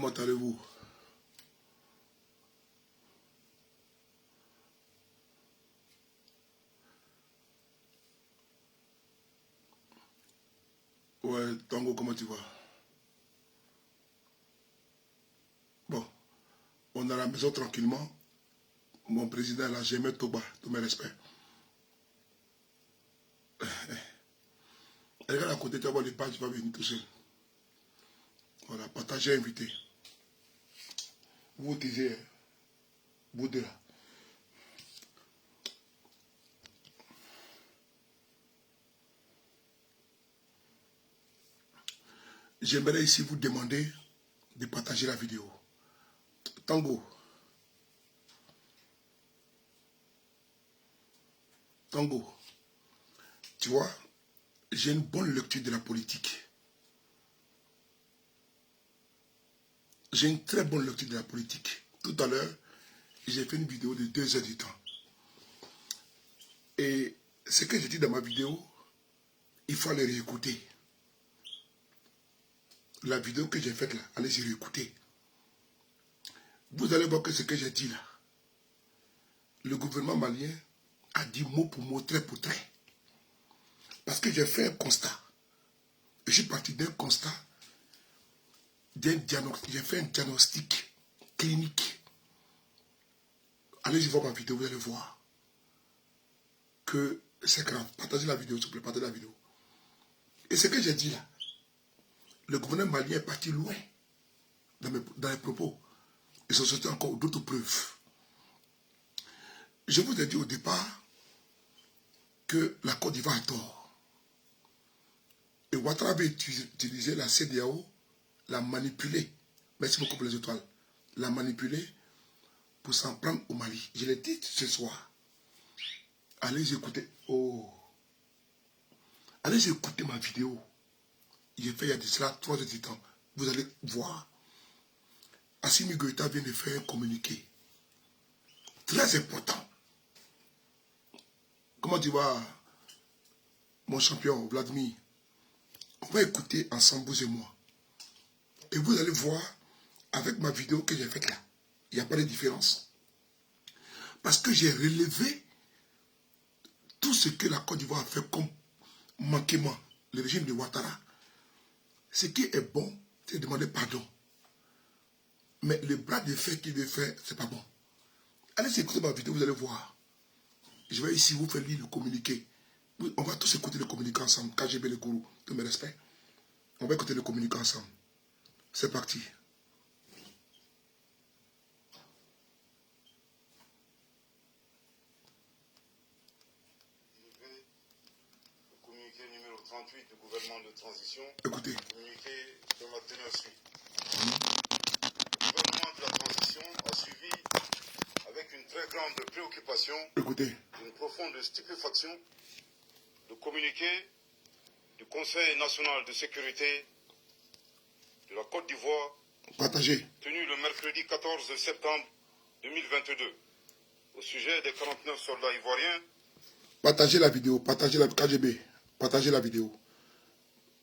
Comment allez-vous? Ouais, Tango, comment tu vas? Bon, on est à la maison tranquillement. Mon président là, j'aimais Toba, tous mes respects. Regarde à côté, tu vas voir les pages, tu vas venir tout seul. Voilà, partagez, invité. Vous taisez, vous deux là. J'aimerais ici vous demander de partager la vidéo. Tango. Tango. Tu vois, j'ai une bonne lecture de la politique. J'ai une très bonne lecture de la politique. Tout à l'heure, j'ai fait une vidéo de 2 heures du temps. Et ce que j'ai dit dans ma vidéo, il faut aller réécouter. La vidéo que j'ai faite là, allez-y réécouter. Vous allez voir que ce que j'ai dit là, le gouvernement malien a dit mot pour mot, trait pour trait. Parce que j'ai fait un constat. Je suis parti d'un constat, j'ai fait un diagnostic clinique. Allez-y voir ma vidéo, vous allez voir que c'est grave. Partagez la vidéo, s'il vous plaît, partagez la vidéo. Et ce que j'ai dit là, le gouvernement malien est parti loin dans les propos. Ils ont sorti encore d'autres preuves. Je vous ai dit au départ que la Côte d'Ivoire a tort. Et Ouattara avait utilisé la CEDEAO, l'a manipulée. Merci beaucoup pour les étoiles. L'a manipulée pour s'en prendre au Mali. Je l'ai dit ce soir. Allez écouter. Oh. Allez écouter ma vidéo. J'ai fait il y a de cela 3 heures de temps. Vous allez voir. Assimi Goïta vient de faire un communiqué. Très important. Comment tu vas, mon champion, Vladimir? On va écouter ensemble, vous et moi. Et vous allez voir, avec ma vidéo que j'ai faite là, il n'y a pas de différence. Parce que j'ai relevé tout ce que la Côte d'Ivoire a fait comme manquement, le régime de Ouattara. Ce qui est bon, c'est de demander pardon. Mais le bras de fer qu'il veut faire, c'est pas bon. Allez écouter ma vidéo, vous allez voir. Je vais ici vous faire lire le communiqué. On va tous écouter le communiqué ensemble. KGB le gourou, tous mes respects. On va écouter le communiqué ensemble. C'est parti. Le communiqué numéro 38 du gouvernement de transition. Écoutez. Communiqué dont la teneur suit. Le gouvernement de la transition a suivi avec une très grande préoccupation, Écoutez. une profonde stupéfaction, le communiqué du Conseil national de sécurité de la Côte d'Ivoire, partagez, tenu le mercredi 14 septembre 2022, au sujet des 49 soldats ivoiriens. Partagez la vidéo, partagez la KGB, partagez la vidéo.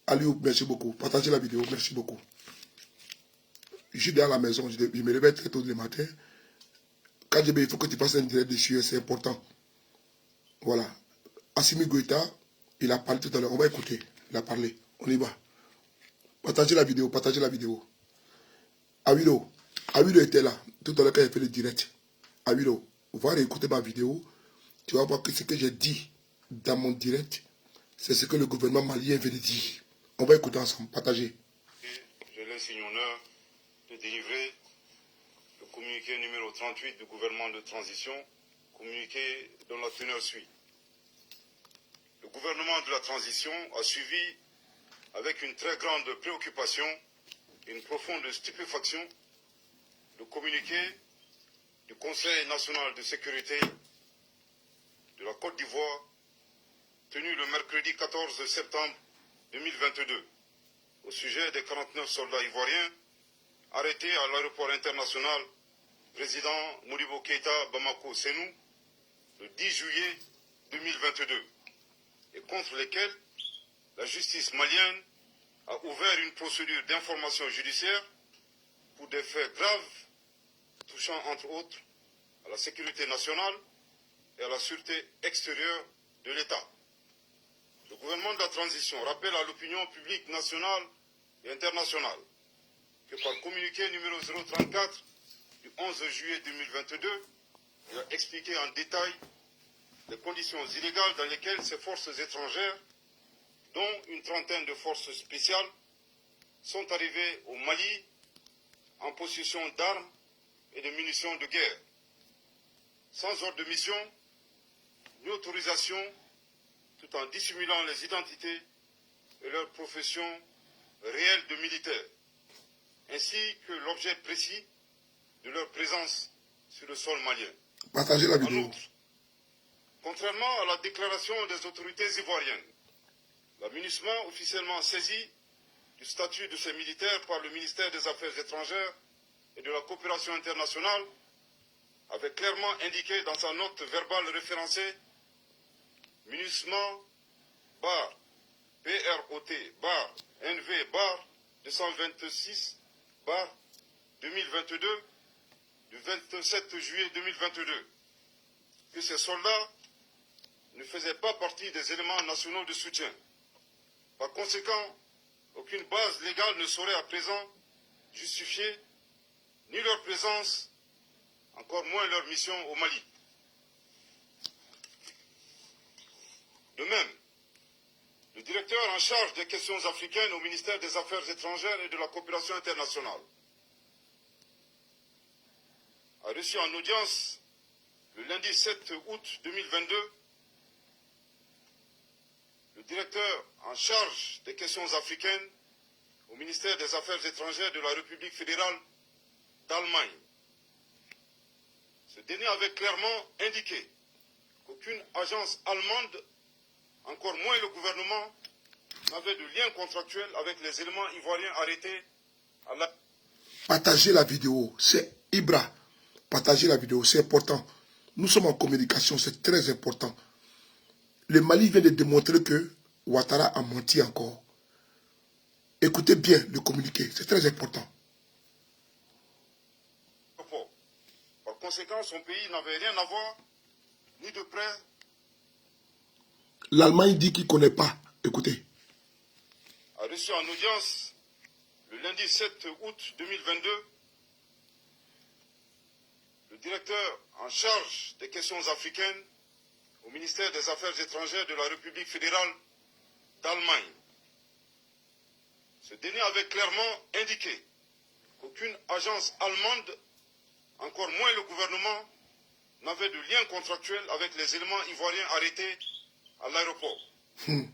Aliou, merci beaucoup. Partagez la vidéo, merci beaucoup. Je suis dans la maison, je me réveille très tôt le matin. KGB, il faut que tu fasses un direct dessus, c'est important. Voilà. Assimi Goïta, il a parlé tout à l'heure, on va écouter. Il a parlé, on y va. Partagez la vidéo, partagez la vidéo. Awilo était là, tout à l'heure quand il a fait le direct. Awilo, va réécouter ma vidéo. Tu vas voir que ce que j'ai dit dans mon direct, c'est ce que le gouvernement malien veut dire. On va écouter ensemble, partager. J'ai l'insigne honneur de délivrer le communiqué numéro 38 du gouvernement de transition, communiqué dont la teneur suit. Le gouvernement de la transition a suivi avec une très grande préoccupation et une profonde stupéfaction le communiqué du Conseil national de sécurité de la Côte d'Ivoire, tenu le mercredi 14 septembre 2022, au sujet des 49 soldats ivoiriens arrêtés à l'aéroport international président Modibo Keïta Bamako Sénou le 10 juillet 2022 et contre lesquels la justice malienne a ouvert une procédure d'information judiciaire pour des faits graves touchant entre autres à la sécurité nationale et à la sûreté extérieure de l'État. Le gouvernement de la transition rappelle à l'opinion publique nationale et internationale que par communiqué numéro 034 du 11 juillet 2022, il a expliqué en détail les conditions illégales dans lesquelles ces forces étrangères, dont une trentaine de forces spéciales, sont arrivées au Mali en possession d'armes et de munitions de guerre, sans ordre de mission ni autorisation, tout en dissimulant les identités et leur profession réelle de militaires, ainsi que l'objet précis de leur présence sur le sol malien. Partagez la En vidéo. outre, contrairement à la déclaration des autorités ivoiriennes, la MINUSMA, officiellement saisie du statut de ces militaires par le ministère des Affaires étrangères et de la coopération internationale, avait clairement indiqué dans sa note verbale référencée MINUSMA bar PROT bar NV bar 226 bar 2022 du 27 juillet 2022 que ces soldats ne faisaient pas partie des éléments nationaux de soutien. Par conséquent, aucune base légale ne saurait à présent justifier ni leur présence, encore moins leur mission au Mali. De même, le directeur en charge des questions africaines au ministère des Affaires étrangères et de la coopération internationale a reçu en audience le lundi 7 août 2022 le directeur en charge des questions africaines au ministère des Affaires étrangères de la République fédérale d'Allemagne. Ce dernier avait clairement indiqué qu'aucune agence allemande, encore moins le gouvernement, n'avait de lien contractuel avec les éléments ivoiriens arrêtés à la... Partagez la vidéo. C'est Ibra. Partagez la vidéo. C'est important. Nous sommes en communication. C'est très important. Le Mali vient de démontrer que Ouattara a menti encore. Écoutez bien le communiqué. C'est très important. Par conséquent, son pays n'avait rien à voir, ni de près. L'Allemagne dit qu'il ne connaît pas. Écoutez. A reçu en audience le lundi 7 août 2022 le directeur en charge des questions africaines au ministère des Affaires étrangères de la République fédérale d'Allemagne. Ce dernier avait clairement indiqué qu'aucune agence allemande, encore moins le gouvernement, n'avait de lien contractuel avec les éléments ivoiriens arrêtés à l'aéroport.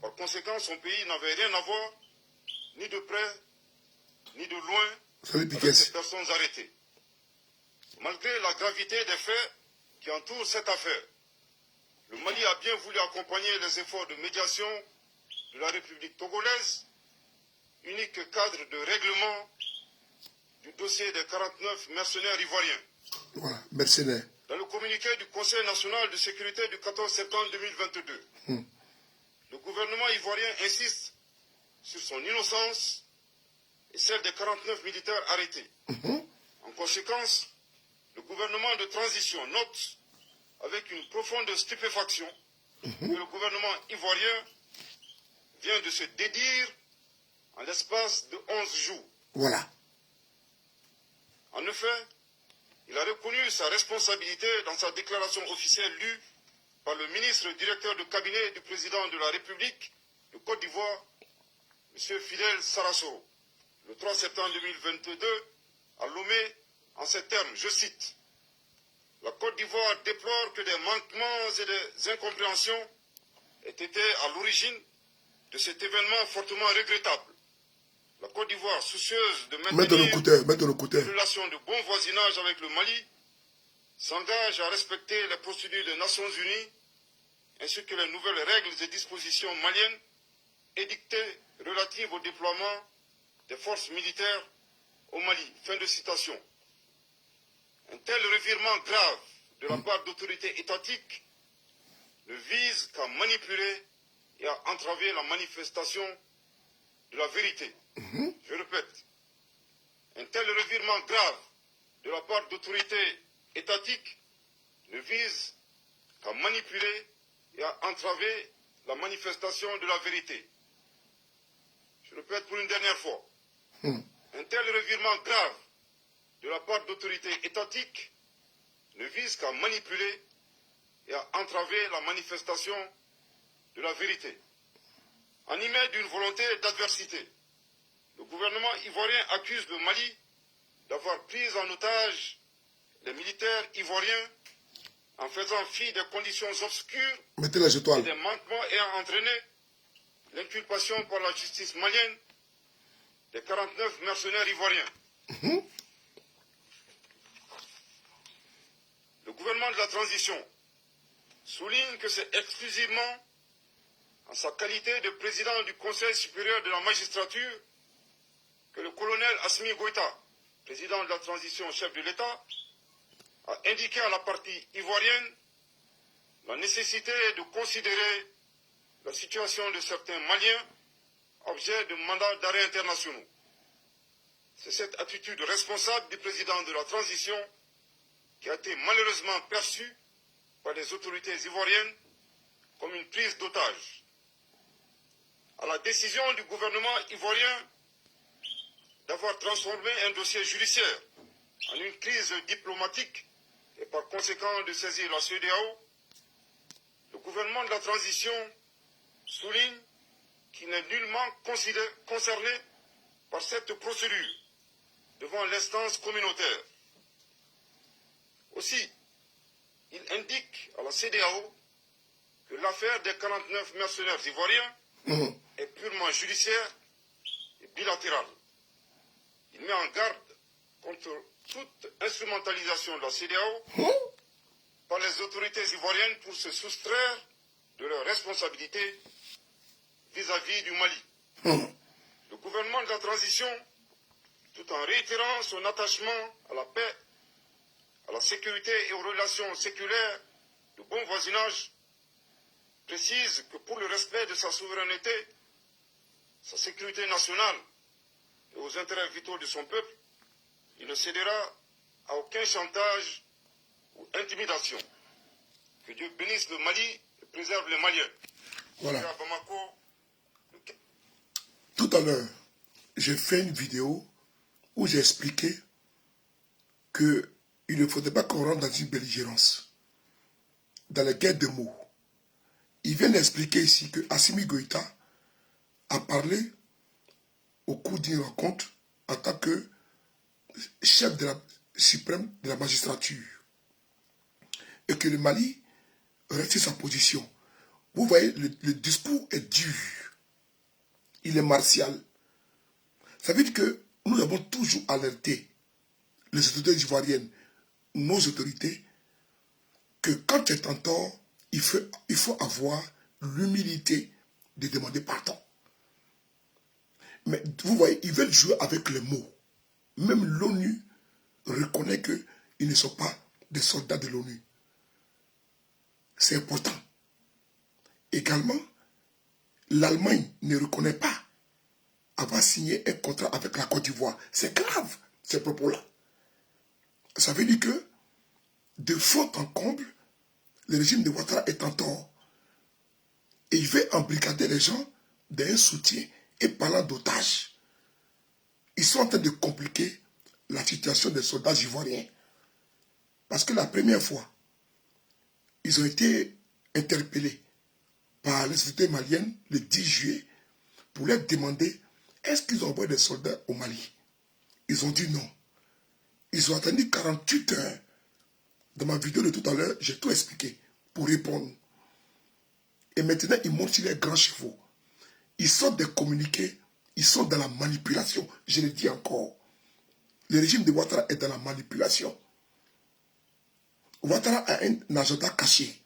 Par conséquent, son pays n'avait rien à voir, ni de près, ni de loin, avec ces personnes arrêtées. Malgré la gravité des faits qui entourent cette affaire, le Mali a bien voulu accompagner les efforts de médiation de la République togolaise, unique cadre de règlement du dossier des 49 mercenaires ivoiriens. Voilà, mercenaires. Dans le communiqué du Conseil national de sécurité du 14 septembre 2022, le gouvernement ivoirien insiste sur son innocence et celle des 49 militaires arrêtés. En conséquence, le gouvernement de transition note avec une profonde stupéfaction que le gouvernement ivoirien vient de se dédire en l'espace de 11 jours. Voilà. En effet, il a reconnu sa responsabilité dans sa déclaration officielle lue par le ministre directeur de cabinet du président de la République de Côte d'Ivoire, M. Fidel Sarasoro, le 3 septembre 2022, à Lomé, en ces termes, je cite, « La Côte d'Ivoire déplore que des manquements et des incompréhensions aient été à l'origine de cet événement fortement regrettable. La Côte d'Ivoire, soucieuse de maintenir des relations de bon voisinage avec le Mali, s'engage à respecter les procédures des Nations Unies ainsi que les nouvelles règles et dispositions maliennes édictées relatives au déploiement des forces militaires au Mali. » Fin de citation. Un tel revirement grave de la part d'autorités étatiques ne vise qu'à manipuler et à entraver la manifestation de la vérité. Je répète, Un tel revirement grave de la part d'autorités étatiques ne vise qu'à manipuler et à entraver la manifestation de la vérité. Je répète pour une dernière fois. Un tel revirement grave de la part d'autorités étatiques ne vise qu'à manipuler et à entraver la manifestation de la vérité. Animé d'une volonté d'adversité, le gouvernement ivoirien accuse le Mali d'avoir pris en otage les militaires ivoiriens en faisant fi des conditions obscures et des manquements ayant entraîné l'inculpation par la justice malienne des 49 mercenaires ivoiriens. Le gouvernement de la transition souligne que c'est exclusivement en sa qualité de président du Conseil supérieur de la magistrature que le colonel Assimi Goïta, président de la transition, chef de l'État, a indiqué à la partie ivoirienne la nécessité de considérer la situation de certains Maliens objet de mandats d'arrêt internationaux. C'est cette attitude responsable du président de la transition qui a été malheureusement perçue par les autorités ivoiriennes comme une prise d'otage. À la décision du gouvernement ivoirien d'avoir transformé un dossier judiciaire en une crise diplomatique et par conséquent de saisir la CEDEAO, le gouvernement de la transition souligne qu'il n'est nullement concerné par cette procédure devant l'instance communautaire. Aussi, il indique à la CEDEAO que l'affaire des 49 mercenaires ivoiriens est purement judiciaire et bilatérale. Il met en garde contre toute instrumentalisation de la CEDEAO par les autorités ivoiriennes pour se soustraire de leurs responsabilités vis-à-vis du Mali. Le gouvernement de la transition, tout en réitérant son attachement à la paix, à la sécurité et aux relations séculaires de bon voisinage, précise que pour le respect de sa souveraineté, sa sécurité nationale et aux intérêts vitaux de son peuple, il ne cédera à aucun chantage ou intimidation. Que Dieu bénisse le Mali et préserve les Maliens. Voilà. Tout à l'heure, j'ai fait une vidéo où j'ai expliqué qu'il ne faudrait pas qu'on rentre dans une belligérance, dans la guerre de mots. Il vient d'expliquer ici que Assimi Goïta a parlé au cours d'une rencontre en tant que chef de la suprême de la magistrature et que le Mali reste sa position. Vous voyez, le discours est dur, il est martial. Ça veut dire que nous avons toujours alerté les autorités ivoiriennes, nos autorités, que quand tu es en tort, il faut avoir l'humilité de demander pardon. Mais vous voyez, ils veulent jouer avec les mots. Même l'ONU reconnaît qu'ils ne sont pas des soldats de l'ONU. C'est important. Également, l'Allemagne ne reconnaît pas avoir signé un contrat avec la Côte d'Ivoire. C'est grave, ces propos-là. Ça veut dire que, de faute en comble, le régime de Ouattara est en tort. Et il veut embrigader les gens d'un soutien et parlant d'otages. Ils sont en train de compliquer la situation des soldats ivoiriens. Parce que la première fois, ils ont été interpellés par les autorités maliennes le 10 juillet pour leur demander est-ce qu'ils ont envoyé des soldats au Mali. Ils ont dit non. Ils ont attendu 48 heures. Dans ma vidéo de tout à l'heure, j'ai tout expliqué pour répondre. Et maintenant, ils montent sur les grands chevaux. Ils sortent des communiqués. Ils sont dans la manipulation. Je le dis encore. Le régime de Ouattara est dans la manipulation. Ouattara a un agenda caché.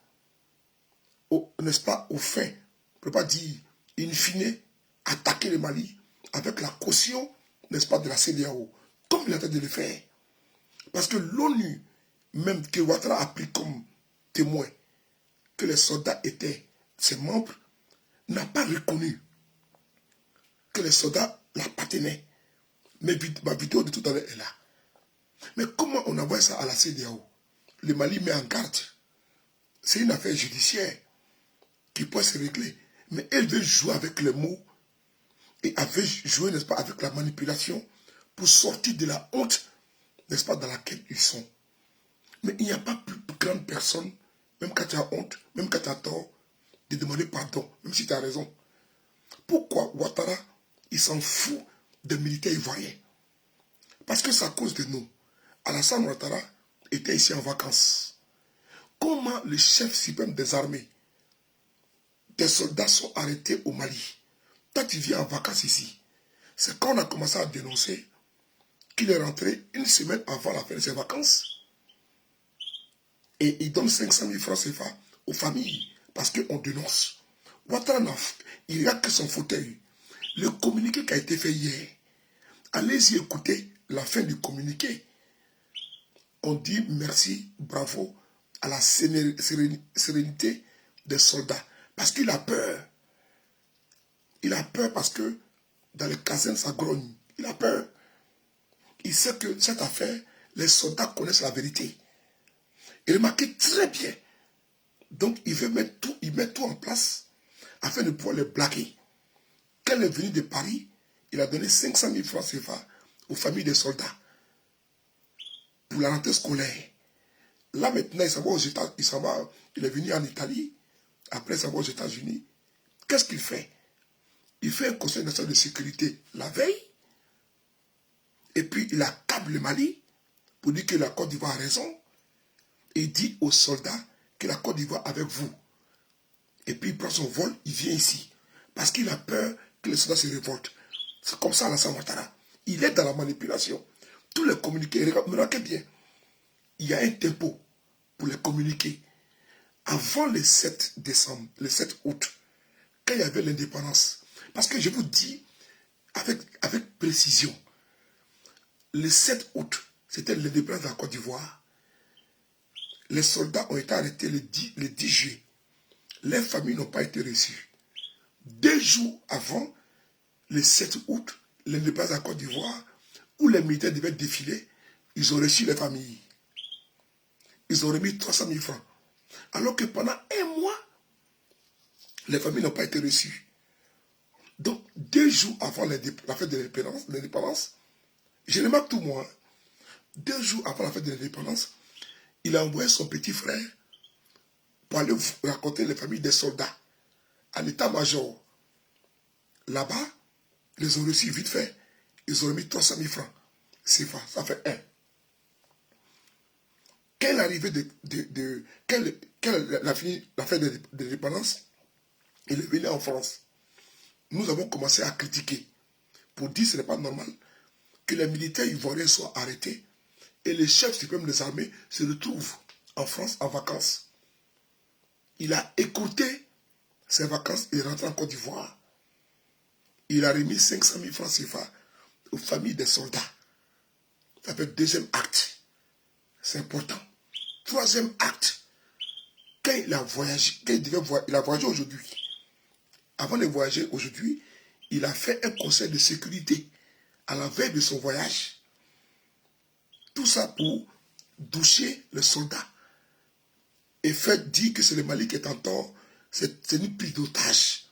N'est-ce pas, au fin, on ne peut pas dire, in fine, attaquer le Mali avec la caution, n'est-ce pas, de la CEDEAO, comme il a tenté de le faire. Parce que l'ONU, même que Ouattara a pris comme témoin, que les soldats étaient ses membres, n'a pas reconnu que les soldats l'appartenaient. Ma vidéo de tout à l'heure est là. Mais comment on envoie ça à la CEDEAO? Le Mali met en garde. C'est une affaire judiciaire qui peut se régler. Mais elle veut jouer avec les mots et elle veut jouer, n'est-ce pas, avec la manipulation pour sortir de la honte, n'est-ce pas, dans laquelle ils sont. Mais il n'y a pas plus grande personne, même quand tu as honte, même quand tu as tort, de demander pardon, même si tu as raison. Pourquoi Ouattara, il s'en fout des militaires ivoiriens? Parce que c'est à cause de nous. Alassane Ouattara était ici en vacances. Comment le chef suprême des armées, des soldats sont arrêtés au Mali? Toi, tu viens en vacances ici. C'est quand on a commencé à dénoncer qu'il est rentré une semaine avant la fin de ses vacances. Et il donne 500 000 francs CFA aux familles parce qu'on dénonce. Ouattara, il n'y a que son fauteuil. Le communiqué qui a été fait hier, allez-y écouter la fin du communiqué. On dit merci, bravo à la sérénité des soldats. Parce qu'il a peur. Il a peur parce que dans les casernes, ça grogne. Il a peur. Il sait que cette affaire, les soldats connaissent la vérité. Il remarquait très bien. Donc, il met tout en place afin de pouvoir les blaguer. Quand il est venu de Paris, il a donné 500 000 francs CFA aux familles des soldats pour la rentrée scolaire. Là, maintenant, il s'en va aux États-Unis. Il est venu en Italie. Après, il s'en va aux États-Unis. Qu'est-ce qu'il fait? Il fait un conseil national de sécurité la veille. Et puis, il accable le Mali pour dire que la Côte d'Ivoire a raison. Et il dit aux soldats que la Côte d'Ivoire est avec vous. Et puis, il prend son vol, il vient ici. Parce qu'il a peur que les soldats se révoltent. C'est comme ça, Alassane Ouattara. Il est dans la manipulation. Tous les communiqués, remarquez bien, il y a un tempo pour les communiquer. Avant le 7 décembre, le 7 août, quand il y avait l'indépendance, parce que je vous dis avec précision, le 7 août, c'était l'indépendance de la Côte d'Ivoire. Les soldats ont été arrêtés le 10 juillet. Les familles n'ont pas été reçues. 2 jours avant, le 7 août, l'indépendance de la Côte d'Ivoire, où les militaires devaient défiler, ils ont reçu les familles. Ils ont remis 300 000 francs. Alors que pendant un mois, les familles n'ont pas été reçues. Donc, 2 jours avant la fête de l'indépendance, je remarque tout moi, 2 jours avant la fête de l'indépendance, il a envoyé son petit frère pour aller raconter les familles des soldats à l'état-major. Là-bas, ils les ont reçus vite fait. Ils ont remis 300 000 francs. Ça fait 1. Quand l'arrivée quand la fête de l'indépendance, il est venu en France. Nous avons commencé à critiquer pour dire que ce n'est pas normal que les militaires ivoiriens soient arrêtés et le chef suprême des armées se retrouve en France en vacances. Il a écourté ses vacances et est rentré en Côte d'Ivoire. Il a remis 500 000 francs CFA aux familles des soldats. Ça fait 2e acte. C'est important. 3e acte. Quand il a voyagé, il a voyagé aujourd'hui. Avant de voyager aujourd'hui, il a fait un conseil de sécurité à la veille de son voyage. Tout ça pour doucher les soldats et faire dire que c'est le Mali qui est en tort, c'est une prise d'otage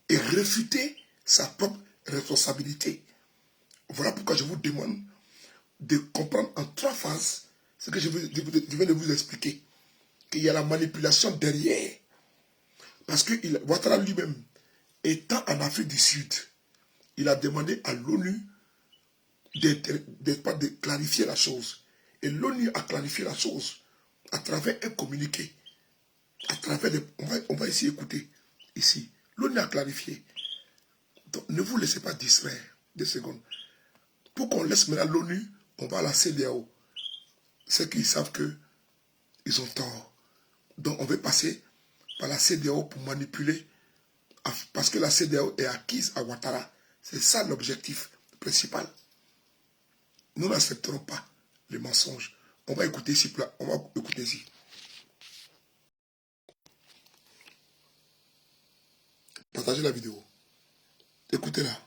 et réfuter sa propre responsabilité. Voilà pourquoi je vous demande de comprendre en 3 phases ce que je viens de vous expliquer. Qu'il y a la manipulation derrière. Parce que Ouattara lui-même, étant en Afrique du Sud, il a demandé à l'ONU de clarifier la chose. Et l'ONU a clarifié la chose à travers un communiqué. À travers on va ici écouter. Ici. L'ONU a clarifié. Donc ne vous laissez pas distraire 2 secondes. Pour qu'on laisse maintenant l'ONU, on va à la CEDEAO. C'est qu'ils savent qu'ils ont tort. Donc on va passer par la CEDEAO pour manipuler. Parce que la CEDEAO est acquise à Ouattara. C'est ça l'objectif principal. Nous n'accepterons pas les mensonges. On va écouter ici. On va écouter ici. Partagez la vidéo. Écoutez-la.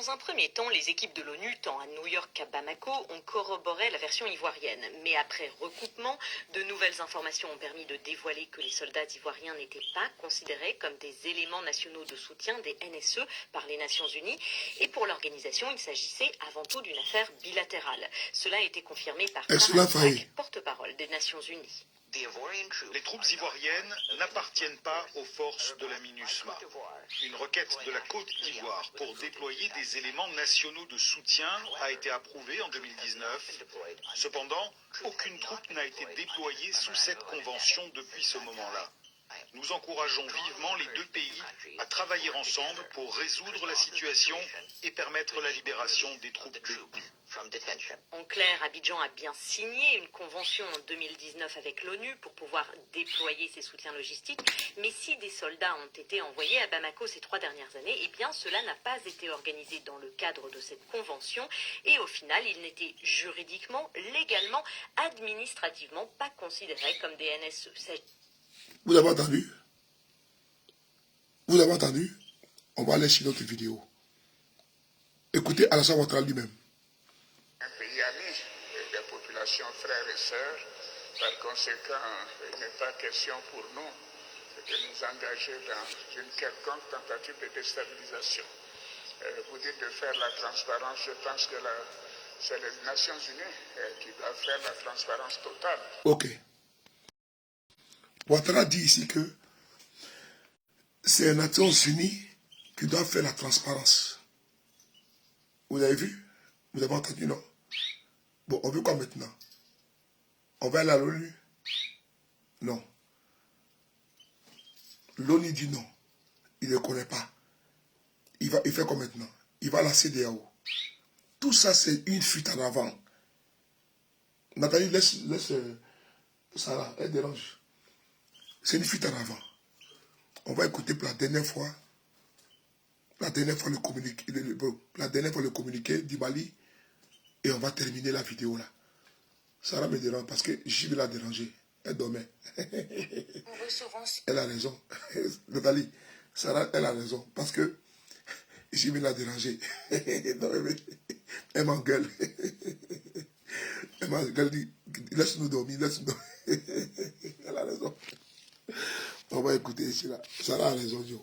Dans un premier temps, les équipes de l'ONU, tant à New York qu'à Bamako, ont corroboré la version ivoirienne. Mais après recoupement, de nouvelles informations ont permis de dévoiler que les soldats ivoiriens n'étaient pas considérés comme des éléments nationaux de soutien des NSE par les Nations Unies. Et pour l'organisation, il s'agissait avant tout d'une affaire bilatérale. Cela a été confirmé par Farah Sack, porte-parole des Nations Unies. Les troupes ivoiriennes n'appartiennent pas aux forces de la MINUSMA. Une requête de la Côte d'Ivoire pour déployer des éléments nationaux de soutien a été approuvée en 2019. Cependant, aucune troupe n'a été déployée sous cette convention depuis ce moment-là. Nous encourageons vivement les deux pays à travailler ensemble pour résoudre la situation et permettre la libération des troupes détenues. En clair, Abidjan a bien signé une convention en 2019 avec l'ONU pour pouvoir déployer ses soutiens logistiques. Mais si des soldats ont été envoyés à Bamako ces 3 dernières années, eh bien cela n'a pas été organisé dans le cadre de cette convention. Et au final, ils n'étaient juridiquement, légalement, administrativement pas considérés comme des NSE. Vous avez entendu? Vous avez entendu? On va aller sur notre vidéo. Écoutez Alassane Ouattara lui-même. Un pays ami des populations frères et sœurs. Par conséquent, il n'est pas question pour nous de nous engager dans une quelconque tentative de déstabilisation. Vous dites de faire la transparence, je pense que c'est les Nations Unies qui doivent faire la transparence totale. Ok. Ouattara dit ici que c'est les Nations Unies qui doivent faire la transparence. Vous avez vu? Vous avez entendu, non? Bon, on veut quoi maintenant? On va aller à l'ONU? Non. L'ONU dit non. Il ne connaît pas. Il fait quoi maintenant? Il va à la CEDEAO. Tout ça, c'est une fuite en avant. Nathalie, laisse Sarah, elle dérange. C'est une fuite en avant. On va écouter pour la dernière fois le communiqué du Mali et on va terminer la vidéo là. Sarah me dérange parce que je vais la déranger. Elle dormait. Elle a raison. Nathalie, Sarah, elle a raison parce que je vais la déranger. Elle m'engueule. Elle m'engueule, dit, laisse-nous dormir, laisse-nous dormir. Elle a raison. On va écouter ici là. Sarah a raison, Joe.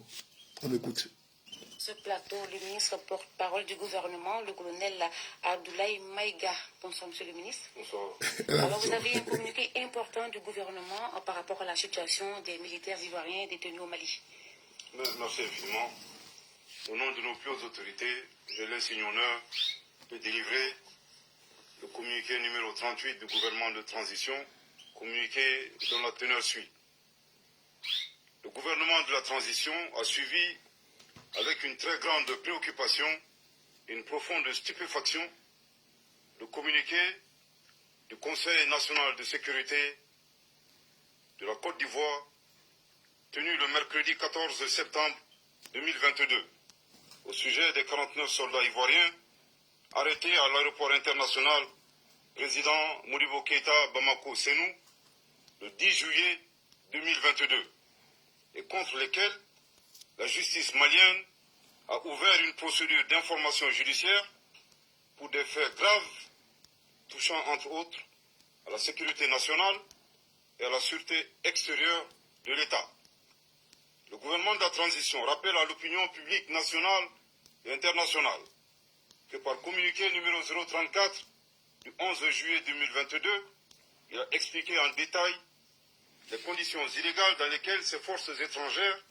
On écoute. Ce plateau, le ministre porte-parole du gouvernement, le colonel Abdoulaye Maïga. Bonsoir, monsieur le ministre. Bonsoir. Alors, vous avez un communiqué important du gouvernement par rapport à la situation des militaires ivoiriens détenus au Mali. Merci infiniment. Au nom de nos plus hautes autorités, j'ai l'insigne honneur de délivrer le communiqué numéro 38 du gouvernement de transition, communiqué dont la teneur suit. Le gouvernement de la transition a suivi avec une très grande préoccupation et une profonde stupéfaction le communiqué du Conseil national de sécurité de la Côte d'Ivoire tenu le mercredi 14 septembre 2022 au sujet des 49 soldats ivoiriens arrêtés à l'aéroport international président Modibo Keïta Bamako Sénou le 10 juillet 2022 et contre lesquels la justice malienne a ouvert une procédure d'information judiciaire pour des faits graves touchant entre autres à la sécurité nationale et à la sûreté extérieure de l'État. Le gouvernement de la transition rappelle à l'opinion publique nationale et internationale que par communiqué numéro 034 du 11 juillet 2022, il a expliqué en détail les conditions illégales dans lesquelles ces forces étrangères,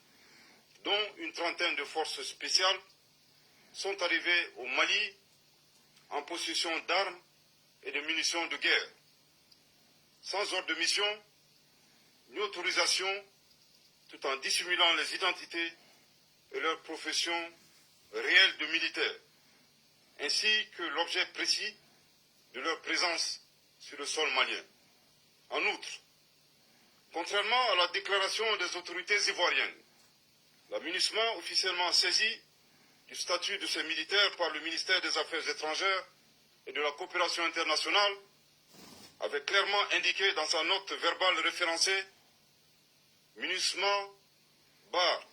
dont une trentaine de forces spéciales, sont arrivées au Mali en possession d'armes et de munitions de guerre, sans ordre de mission ni autorisation, tout en dissimulant les identités et leur profession réelle de militaires, ainsi que l'objet précis de leur présence sur le sol malien. En outre, contrairement à la déclaration des autorités ivoiriennes, la MINUSMA, officiellement saisie du statut de ces militaires par le ministère des Affaires étrangères et de la coopération internationale, avait clairement indiqué dans sa note verbale référencée MINUSMA bar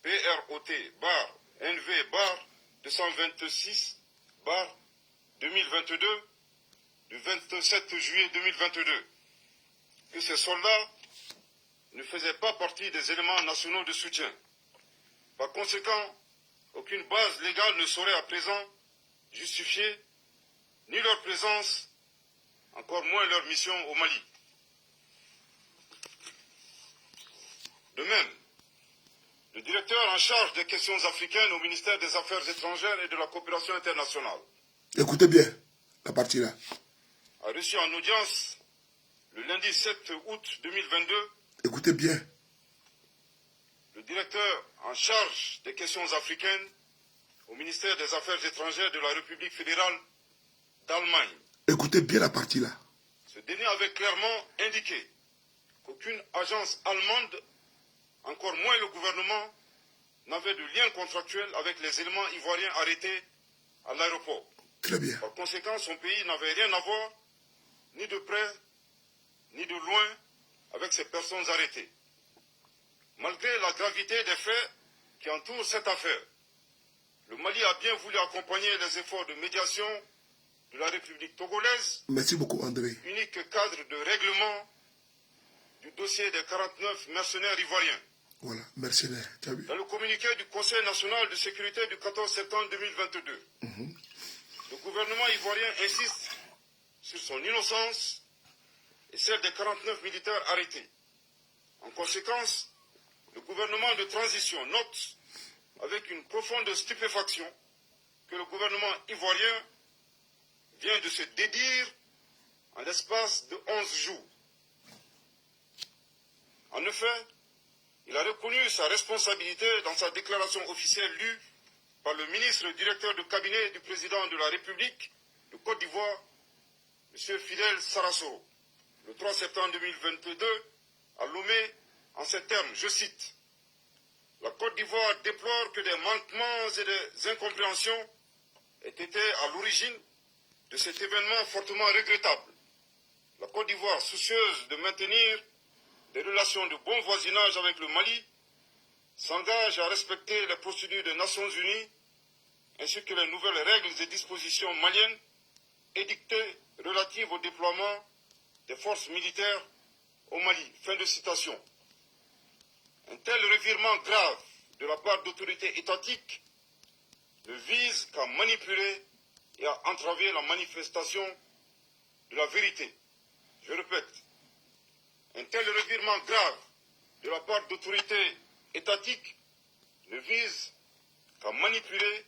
PROT bar NV bar 226/2022 du 27 juillet 2022 que ces soldats ne faisaient pas partie des éléments nationaux de soutien. Par conséquent, aucune base légale ne saurait à présent justifier ni leur présence, encore moins leur mission au Mali. De même, le directeur en charge des questions africaines au ministère des Affaires étrangères et de la coopération internationale. Écoutez bien la partie là. A reçu en audience le lundi 7 août 2022 Écoutez bien. le directeur en charge des questions africaines au ministère des Affaires étrangères de la République fédérale d'Allemagne. Écoutez bien la partie là. Ce dernier avait clairement indiqué qu'aucune agence allemande, encore moins le gouvernement, n'avait de lien contractuel avec les éléments ivoiriens arrêtés à l'aéroport. Très bien. Par conséquent, son pays n'avait rien à voir, ni de près, ni de loin, avec ces personnes arrêtées. Malgré la gravité des faits qui entourent cette affaire, le Mali a bien voulu accompagner les efforts de médiation de la République togolaise, Merci beaucoup, André. unique cadre de règlement du dossier des 49 mercenaires ivoiriens. Voilà, mercenaire. Tu as vu? Dans le communiqué du Conseil national de sécurité du 14 septembre 2022, le gouvernement ivoirien insiste sur son innocence et celle des 49 militaires arrêtés. En conséquence, le gouvernement de transition note avec une profonde stupéfaction que le gouvernement ivoirien vient de se dédire en l'espace de 11 jours. En effet, il a reconnu sa responsabilité dans sa déclaration officielle lue par le ministre directeur de cabinet du président de la République de Côte d'Ivoire, M. Fidel Sarasoro, le 3 septembre 2022, à Lomé, en ces termes, je cite, « La Côte d'Ivoire déplore que des manquements et des incompréhensions aient été à l'origine de cet événement fortement regrettable. La Côte d'Ivoire, soucieuse de maintenir des relations de bon voisinage avec le Mali, s'engage à respecter les procédures des Nations Unies ainsi que les nouvelles règles et dispositions maliennes édictées relatives au déploiement des forces militaires au Mali. » Fin de citation. Un tel revirement grave de la part d'autorités étatiques ne vise qu'à manipuler et à entraver la manifestation de la vérité. Je répète, un tel revirement grave de la part d'autorités étatiques ne vise qu'à manipuler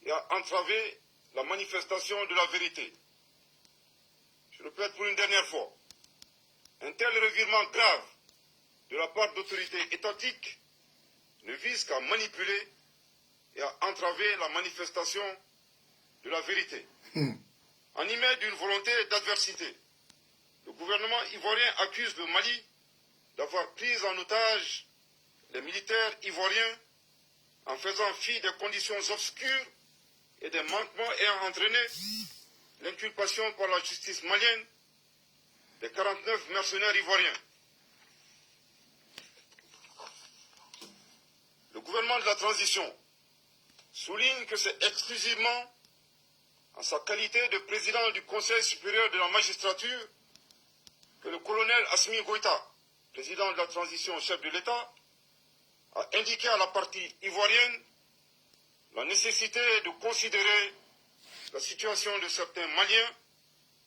et à entraver la manifestation de la vérité. Je répète pour une dernière fois, un tel revirement grave de la part d'autorités étatiques ne vise qu'à manipuler et à entraver la manifestation de la vérité. Animé d'une volonté d'adversité, le gouvernement ivoirien accuse le Mali d'avoir pris en otage les militaires ivoiriens en faisant fi des conditions obscures et des manquements ayant entraîné l'inculpation par la justice malienne des 49 mercenaires ivoiriens. Le gouvernement de la transition souligne que c'est exclusivement en sa qualité de président du Conseil supérieur de la magistrature que le colonel Assimi Goïta, président de la transition chef de l'État, a indiqué à la partie ivoirienne la nécessité de considérer la situation de certains Maliens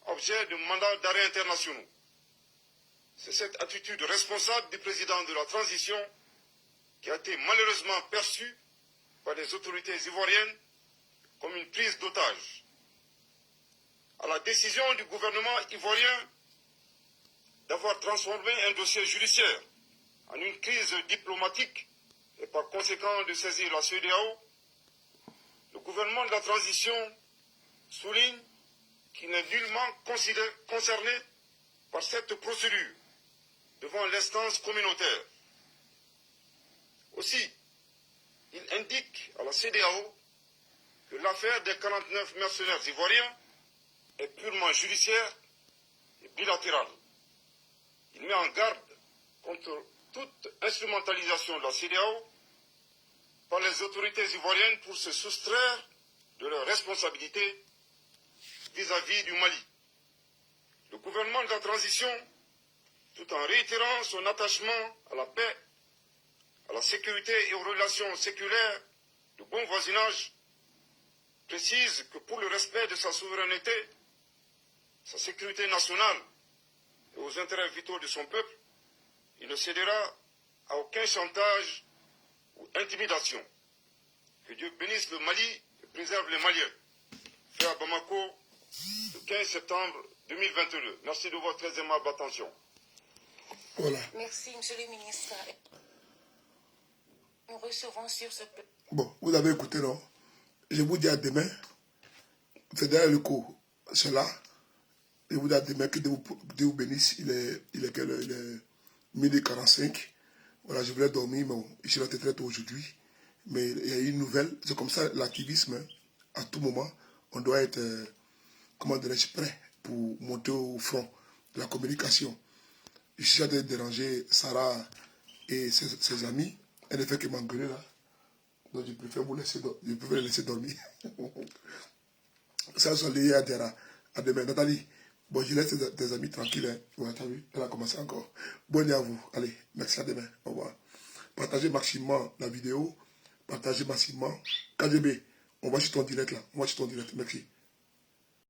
objet de mandats d'arrêt internationaux. C'est cette attitude responsable du président de la transition qui a été malheureusement perçue par les autorités ivoiriennes comme une prise d'otage. À la décision du gouvernement ivoirien d'avoir transformé un dossier judiciaire en une crise diplomatique et par conséquent de saisir la CEDEAO, le gouvernement de la transition souligne qu'il n'est nullement concerné par cette procédure devant l'instance communautaire. Aussi, il indique à la CEDEAO que l'affaire des 49 mercenaires ivoiriens est purement judiciaire et bilatérale. Il met en garde contre toute instrumentalisation de la CEDEAO par les autorités ivoiriennes pour se soustraire de leurs responsabilités vis-à-vis du Mali. Le gouvernement de la transition, tout en réitérant son attachement à la paix, à la sécurité et aux relations séculaires de bon voisinage, précise que pour le respect de sa souveraineté, sa sécurité nationale et aux intérêts vitaux de son peuple, il ne cédera à aucun chantage ou intimidation. Que Dieu bénisse le Mali et préserve les Maliens. Fait à Bamako, le 15 septembre 2022. Merci de votre très aimable attention. Voilà. Merci, monsieur le ministre. Nous recevons sur ce... Bon, vous avez écouté, non? Je vous dis à demain. C'est derrière le coup. C'est là. Je vous dis à demain que Dieu vous bénisse. Il est 12h45. Voilà, je voulais dormir, mais bon, je suis rentré très tôt aujourd'hui. Mais il y a une nouvelle. C'est comme ça, l'activisme, à tout moment, on doit être, comment dirais-je, prêt pour monter au front de la communication. Je suis en train de déranger Sarah et ses amis. Elle ne fait que m'engueuler là. Donc je préfère les laisser dormir. Ça, sont liés à demain. Nathalie, bon, je laisse tes amis tranquilles. Hein. Ouais, t'as vu, elle a commencé encore. Bonne nuit à vous. Allez, merci, à demain. Au revoir. Partagez maximum la vidéo. Partagez maximum. KGB, on va sur ton direct là. On va sur ton direct. Merci.